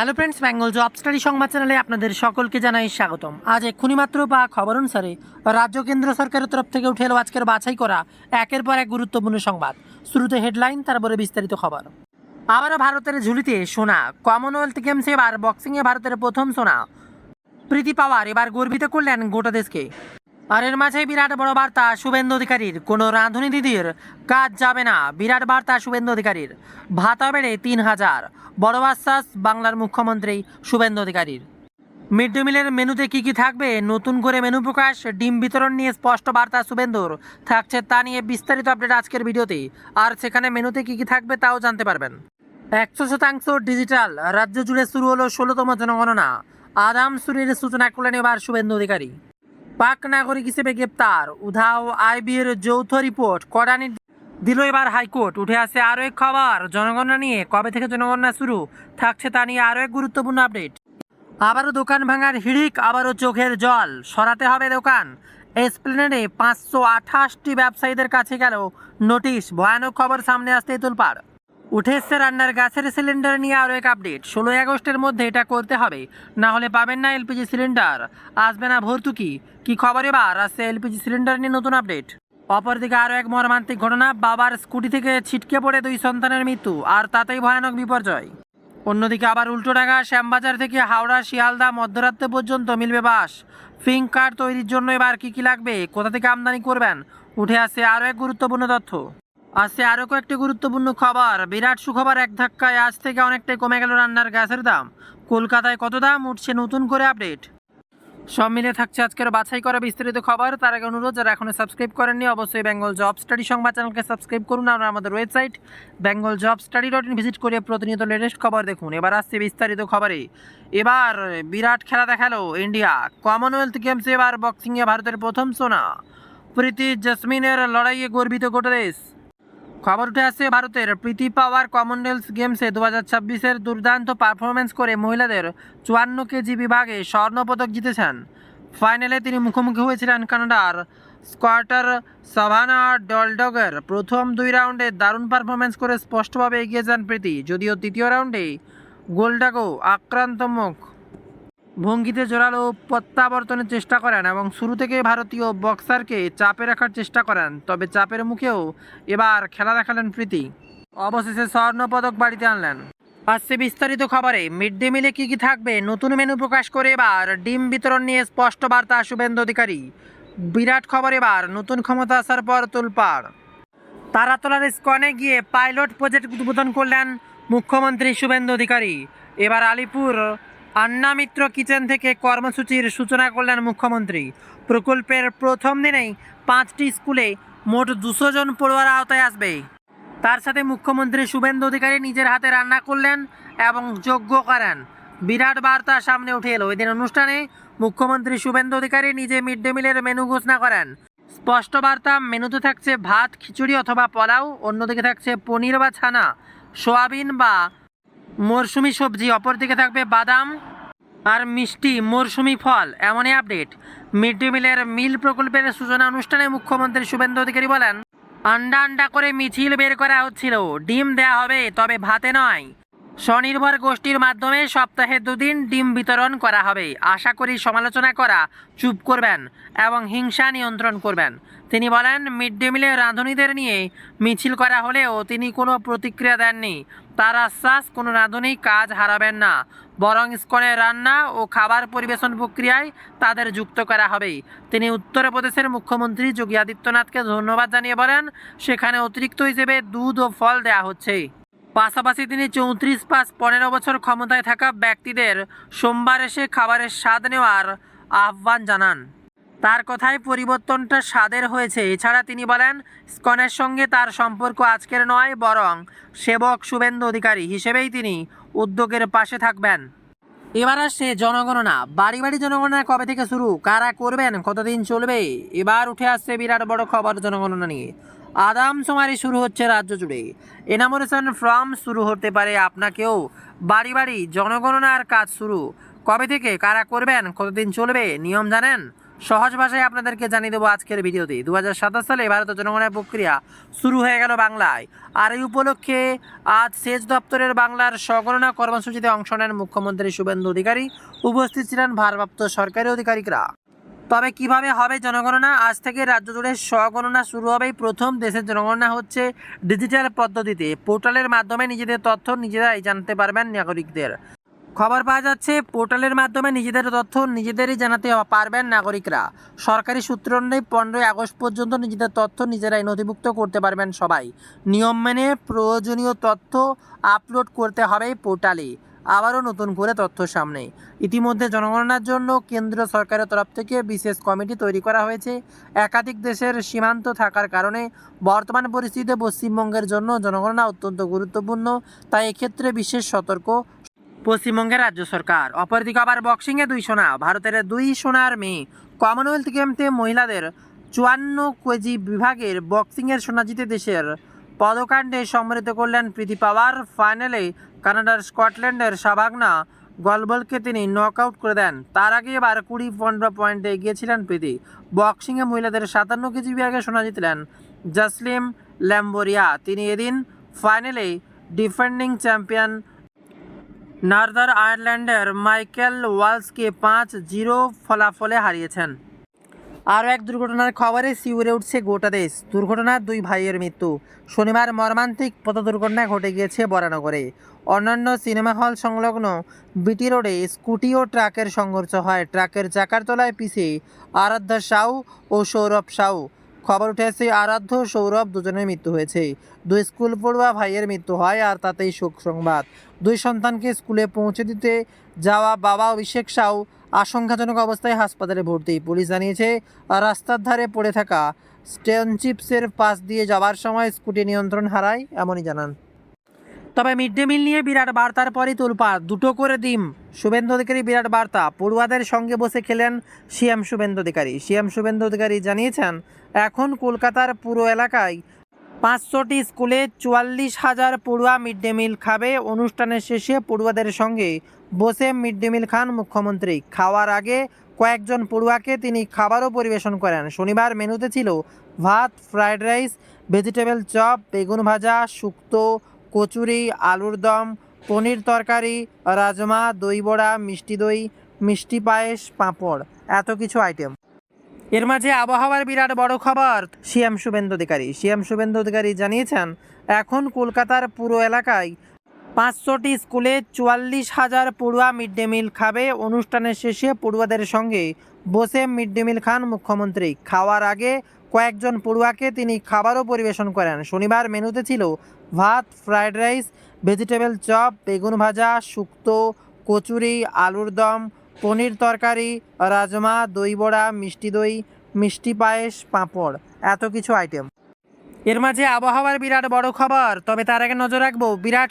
Hello friends, Bengal job study সংবাদ চ্যানেলে আপনাদের সকলকে জানাই স্বাগতম। আজ এক্ষুনি মাত্র বা খবর অনুসারে রাজ্য কেন্দ্র সরকারের তরফ থেকে উঠে এলো আজকের বাছাই করা একের পর এক গুরুত্বপূর্ণ সংবাদ। শুরুতে হেডলাইন, তারপরে বিস্তারিত খবর। আবারও ভারতের ঝুলিতে সোনা। কমনওয়েলথ গেমসে এবার বক্সিংয়ে ভারতের প্রথম সোনা। প্রীতি পাওয়ার এবার গর্বিত করলেন গোটা দেশকে। আর এর মাঝে বিরাট বড় বার্তা শুভেন্দু অধিকারীর, কোনো রাঁধুনি দিদির কাজ যাবে না। বিরাট বার্তা শুভেন্দু অধিকারীর, ভাতা বেড়ে ৩,০০০। বড় আশ্বাস বাংলার মুখ্যমন্ত্রী শুভেন্দু অধিকারীর। মিড ডে মিলের মেনুতে কি কি থাকবে, নতুন করে মেনু প্রকাশ। ডিম বিতরণ নিয়ে স্পষ্ট বার্তা শুভেন্দুর, থাকছে তা নিয়ে বিস্তারিত আপডেট আজকের ভিডিওতে। আর সেখানে মেনুতে কি কি থাকবে তাও জানতে পারবেন। ১০০% ডিজিটাল, রাজ্য জুড়ে শুরু হলো ১৬তম জনগণনা। আদাম শুরুর সূচনা করলেন এবার শুভেন্দু অধিকারী। পাক নাগরিক হিসেবে গ্রেপ্তার, উধাও আইবির যৌথ রিপোর্ট কড়ানি দিল এবার হাইকোর্ট। উঠে আসে আরও এক খবর, জনগণনা নিয়ে। কবে থেকে জনগণনা শুরু, থাকছে তা নিয়ে আরও এক গুরুত্বপূর্ণ আপডেট। আবারও দোকান ভাঙার হিড়িক, আবারও চোখের জল। সরাতে হবে দোকান। এসপ্লেনেডে ৫২৮টি ব্যবসায়ীদের কাছে গেল নোটিশ। ভয়ানক খবর সামনে আসতেই তোলপাড়। উঠে এসছে রান্নার গ্যাসের সিলিন্ডার নিয়ে আরও এক আপডেট। ১৬ই আগস্টের মধ্যে এটা করতে হবে, না হলে পাবেন না এলপিজি সিলিন্ডার, আসবে না ভর্তুকি। কি খবর এবার আসছে এলপিজি সিলিন্ডার নিয়ে নতুন আপডেট। অপরদিকে আরও এক মর্মান্তিক ঘটনা, বাবার স্কুটি থেকে ছিটকে পড়ে ২ সন্তানের মৃত্যু, আর তাতেই ভয়ানক বিপর্যয়। অন্যদিকে আবার উল্টোডাঙ্গা শ্যামবাজার থেকে হাওড়া শিয়ালদা মধ্যরাত্রে পর্যন্ত মিলবে বাস। পিঙ্ক কার্ড তৈরির জন্য এবার কী কী লাগবে, কোথা থেকে আমদানি করবেন, উঠে আসছে আরও এক গুরুত্বপূর্ণ তথ্য। আসছে আরও কয়েকটি গুরুত্বপূর্ণ খবর। বিরাট সুখবর, এক ধাক্কায় আজ থেকে অনেকটাই কমে গেল রান্নার গ্যাসের দাম। কলকাতায় কত দাম, উঠছে নতুন করে আপডেট। সব মিলে থাকছে আজকের বাছাই করা বিস্তারিত খবর। তার আগে অনুরোধ, যারা এখনো সাবস্ক্রাইব করেননি অবশ্যই বেঙ্গল জব স্টাডি সংবাদ চ্যানেলকে সাবস্ক্রাইব করুন। আর আমাদের ওয়েবসাইট bengaljobstudy.in ভিজিট করে প্রতিনিয়ত লেটেস্ট খবর দেখুন। এবার আসছে বিস্তারিত খবরে। এবার বিরাট খেলা দেখালো ইন্ডিয়া। কমনওয়েলথ গেমসে এবার বক্সিংয়ে ভারতের প্রথম সোনা। প্রীতি জেসমিনের লড়াইয়ে গর্বিত গোটা দেশ। খবর উঠে আসছে ভারতের প্রীতি পাওয়ার কমনওয়েলথ গেমসে ২০২৬-এর দুর্দান্ত পারফরমেন্স করে মহিলাদের ৫৪ কেজি বিভাগে স্বর্ণপদক জিতেছেন। ফাইনালে তিনি মুখোমুখি হয়েছিলেন কানাডার স্কোয়াটার সাভানা ডলডগের। প্রথম ২ রাউন্ডে দারুণ পারফরমেন্স করে স্পষ্টভাবে এগিয়ে যান প্রীতি, যদিও তৃতীয় রাউন্ডে গোল্ডাগো আক্রান্তমুখ ভঙ্গিতে জোরালো প্রত্যাবর্তনের চেষ্টা করেন এবং শুরু থেকে ভারতীয় বক্সারকে চাপে রাখার চেষ্টা করেন। তবে চাপের মুখেও এবার খেলা দেখালেন প্রীতি, অবশেষে স্বর্ণপদক বাড়িতে আনলেন। আসছে বিস্তারিত খবরে। মিড ডে মিলে কী কী থাকবে, নতুন মেনু প্রকাশ করে এবার ডিম বিতরণ নিয়ে স্পষ্ট বার্তা শুভেন্দু অধিকারী। বিরাট খবর, এবার নতুন ক্ষমতা আসার পর তোলপাড়। তারাতলার ইস্কনে গিয়ে পাইলট প্রজেক্ট উদ্বোধন করলেন মুখ্যমন্ত্রী শুভেন্দু অধিকারী। এবার আলিপুর আন্না মিত্র কিচেন থেকে কর্মসূচির সূচনা করলেন মুখ্যমন্ত্রী। প্রকল্পের প্রথম দিনেই ৫টি স্কুলে মোট ২০০ জন পড়ুয়ার আওতায় আসবে। তার সাথে মুখ্যমন্ত্রী শুভেন্দু অধিকারী নিজের হাতে রান্না করলেন এবং যজ্ঞ করেন। বিরাট বার্তা সামনে উঠে এলো এদিন অনুষ্ঠানে। মুখ্যমন্ত্রী শুভেন্দু অধিকারী নিজে মিড ডে মিলের মেনু ঘোষণা করেন। স্পষ্ট বার্তা, মেনুতে থাকছে ভাত, খিচুড়ি অথবা পোলাও, অন্যদিকে থাকছে পনির বা ছানা, সোয়াবিন বা মরশুমি সবজি, অপরদিকে থাকবে বাদাম আর মিষ্টি, মরশুমি ফল। এমনই আপডেট। মিড ডে মিলের মিল প্রকল্পের সূচনা অনুষ্ঠানে মুখ্যমন্ত্রী শুভেন্দু অধিকারী বলেন, আন্ডা আন্ডা করে মিছিল বের করা হচ্ছিল, ডিম দেয়া হবে তবে ভাতে নয়। স্বনির্ভর গোষ্ঠীর মাধ্যমে সপ্তাহে ২ দিন ডিম বিতরণ করা হবে। আশা করি সমালোচনা করা চুপ করবেন এবং হিংসা নিয়ন্ত্রণ করবেন। তিনি বলেন, মিড ডে মিলে রাঁধুনিদের নিয়ে মিছিল করা হলেও তিনি কোনো প্রতিক্রিয়া দেননি। তার আশ্বাস, কোনো রাঁধুনি কাজ হারাবেন না, বরং স্কনের রান্না ও খাবার পরিবেশন প্রক্রিয়ায় তাদের যুক্ত করা হবে। তিনি উত্তরপ্রদেশের মুখ্যমন্ত্রী যোগী আদিত্যনাথকে ধন্যবাদ জানিয়ে বলেন, সেখানে অতিরিক্ত হিসেবে দুধ ও ফল দেওয়া হচ্ছে। পাশাপাশি তিনি ৩৪+১৫ বছর ক্ষমতায় থাকা ব্যক্তিদের সোমবার এসে খাবারের স্বাদ নেওয়ার আহ্বান জানান। তার কথায় পরিবর্তনটা স্বাদের হয়েছে। এছাড়া তিনি বলেন, স্কনের সঙ্গে তার সম্পর্ক আজকের নয়, বরং সেবক শুভেন্দু অধিকারী হিসেবেই তিনি উদ্যোগের পাশে থাকবেন। এবার আসছে জনগণনা। বাড়ি বাড়ি জনগণনা কবে থেকে শুরু, কারা করবেন, কতদিন চলবে, এবার উঠে আসছে বিরাট বড় খবর জনগণনা নিয়ে। আদমশুমারি শুরু হচ্ছে রাজ্য জুড়ে। এনামোরেশন ফর্ম শুরু হতে পারে আপনাকেও। বাড়ি বাড়ি জনগণনার কাজ শুরু। কবে থেকে, কারা করবেন, কতদিন চলবে, নিয়ম জানেন? সহজ ভাষায় আপনাদেরকে জানিয়ে দেবো আজকের ভিডিওতে। 2027 সালে ভারতের জনগণনা প্রক্রিয়া শুরু হয়ে গেল বাংলায়। আর এই উপলক্ষে আজ সেচ দপ্তরের বাংলার স্বগণনা কর্মসূচিতে অংশ নেন মুখ্যমন্ত্রী শুভেন্দু অধিকারী। উপস্থিত ছিলেন ভারপ্রাপ্ত সরকারি আধিকারিকরা। তবে কিভাবে হবে জনগণনা? আজ থেকে রাজ্য জুড়ে স্বগণনা শুরু হবে। প্রথম দেশের জনগণনা হচ্ছে ডিজিটাল পদ্ধতিতে। পোর্টালের মাধ্যমে নিজেদের তথ্য নিজেরাই জানতে পারবেন নাগরিকদের। খবর পাওয়া যাচ্ছে পোর্টালের মাধ্যমে নিজেদের তথ্য নিজেদেরই জানাতে পারবেন নাগরিকরা। সরকারি সূত্র অনুযায়ী 15 আগস্ট পর্যন্ত নিজেদের তথ্য নিজেরাই নথিভুক্ত করতে পারবেন সবাই। নিয়ম মেনে প্রয়োজনীয় তথ্য আপলোড করতে হবে পোর্টালে। আবারও নতুন করে তথ্য সামনে। ইতিমধ্যে জনগণনার জন্য কেন্দ্র সরকারের তরফ থেকে বিশেষ কমিটি তৈরি করা হয়েছে। একাধিক দেশের সীমান্ত থাকার কারণে বর্তমান পরিস্থিতিতে পশ্চিমবঙ্গের জন্য জনগণনা অত্যন্ত গুরুত্বপূর্ণ। তাই এক্ষেত্রে বিশেষ সতর্ক পশ্চিমবঙ্গের রাজ্য সরকার। অপরদিকে আবার বক্সিংয়ে 2 সোনা। ভারতের 2 সোনার মেয়ে। কমনওয়েলথ গেমসে মহিলাদের 54 কেজি বিভাগের বক্সিংয়ের সোনা জিতে দেশের পদকাণ্ডে সম্মানিত করলেন প্রীতি পাওয়ার। ফাইনালে কানাডার স্কটল্যান্ডের সাভাগনা গলবলকে তিনি নক আউট করে দেন। তার আগে এবার 20-15 পয়েন্টে এগিয়েছিলেন প্রীতি। বক্সিংয়ে মহিলাদের 57 কেজি বিভাগে সোনা জিতলেন জাসলিম ল্যাম্বোরিয়া। তিনি এদিন ফাইনালে ডিফেন্ডিং চ্যাম্পিয়ন নর্দার্ন আয়ারল্যান্ডের মাইকেল ওয়ালসকে 5-0 ফলাফলে হারিয়েছেন। আরও এক দুর্ঘটনার খবরে শিউরে উঠছে গোটা দেশ। দুর্ঘটনার 2 ভাইয়ের মৃত্যু। শনিবার মর্মান্তিক পথ দুর্ঘটনা ঘটে গিয়েছে বরানগরে। অন্যান্য সিনেমা হল সংলগ্ন বিটি রোডে স্কুটি ও ট্রাকের সংঘর্ষ হয়। ট্রাকের চাকার তলায় পিষে আরাধ্যা সাউ ও সৌরভ সাউ। খবর উঠেছে আরাধ্য সৌরভ দুজনের মৃত্যু হয়েছে। 2 স্কুল পড়ুয়া ভাইয়ের মৃত্যু হয়, আর তাতেই শোক সংবাদ। 2 সন্তানকে স্কুলে পৌঁছে দিতে যাওয়া বাবা অভিষেক সাউ আশঙ্কাজনক অবস্থায় হাসপাতালে ভর্তি। পুলিশ জানিয়েছে রাস্তার ধারে পড়ে থাকা স্টোনচিপসের পাশ দিয়ে যাওয়ার সময় স্কুটি নিয়ন্ত্রণ হারায়, এমনই জানান। তবে মিড ডে মিল নিয়ে বিরাট বার্তার পরই তোলপাড়। 2টো করে ডিম। শুভেন্দু অধিকারী বিরাট বার্তা। পড়ুয়াদের সঙ্গে বসে খেলেন সিএম শুভেন্দু অধিকারী। সিএম শুভেন্দু অধিকারী জানিয়েছেন এখন কলকাতার পুরো এলাকায় 500টি স্কুলে 44,000 পড়ুয়া মিড ডে মিল খাবে। অনুষ্ঠানের শেষে পড়ুয়াদের সঙ্গে বসে মিড ডে মিল খান মুখ্যমন্ত্রী। খাওয়ার আগে কয়েকজন পড়ুয়াকে তিনি খাবারও পরিবেশন করেন। শনিবার মেনুতে ছিল ভাত, ফ্রাইড রাইস, ভেজিটেবল চপ, বেগুন ভাজা, শুক্তো, কচুরি, আলুর দম, পনির তরকারি, রাজমা, দই বড়া, মিষ্টি দই, মিষ্টি পায়েস, পাঁপড়, এত কিছু আইটেম। এর মাঝে আবহাওয়ার বিরাট বড় খবর। সিএম শুভেন্দু অধিকারী জানিয়েছেন এখন কলকাতার পুরো এলাকায় 500টি স্কুলে 44,000 পড়ুয়া মিড ডে মিল খাবে। অনুষ্ঠানের শেষে পড়ুয়াদের সঙ্গে বসে মিড ডে মিল খান মুখ্যমন্ত্রী। খাওয়ার আগে কয়েকজন পড়ুয়াকে তিনি খাবারও পরিবেশন করেন। শনিবার মেনুতে ছিল ভাত, ফ্রাইড রাইস, ভেজিটেবল চপ, বেগুন ভাজা, শুক্তো, কচুরি, আলুর দম, পনির তরকারি, রাজমা, দই বড়া, মিষ্টি দই, মিষ্টি পায়েস, পাঁপড়, এত কিছু আইটেম। এর মাঝে আবহাওয়ার বিরাট বড় খবর। তবে তার আগে নজর রাখবো বিরাট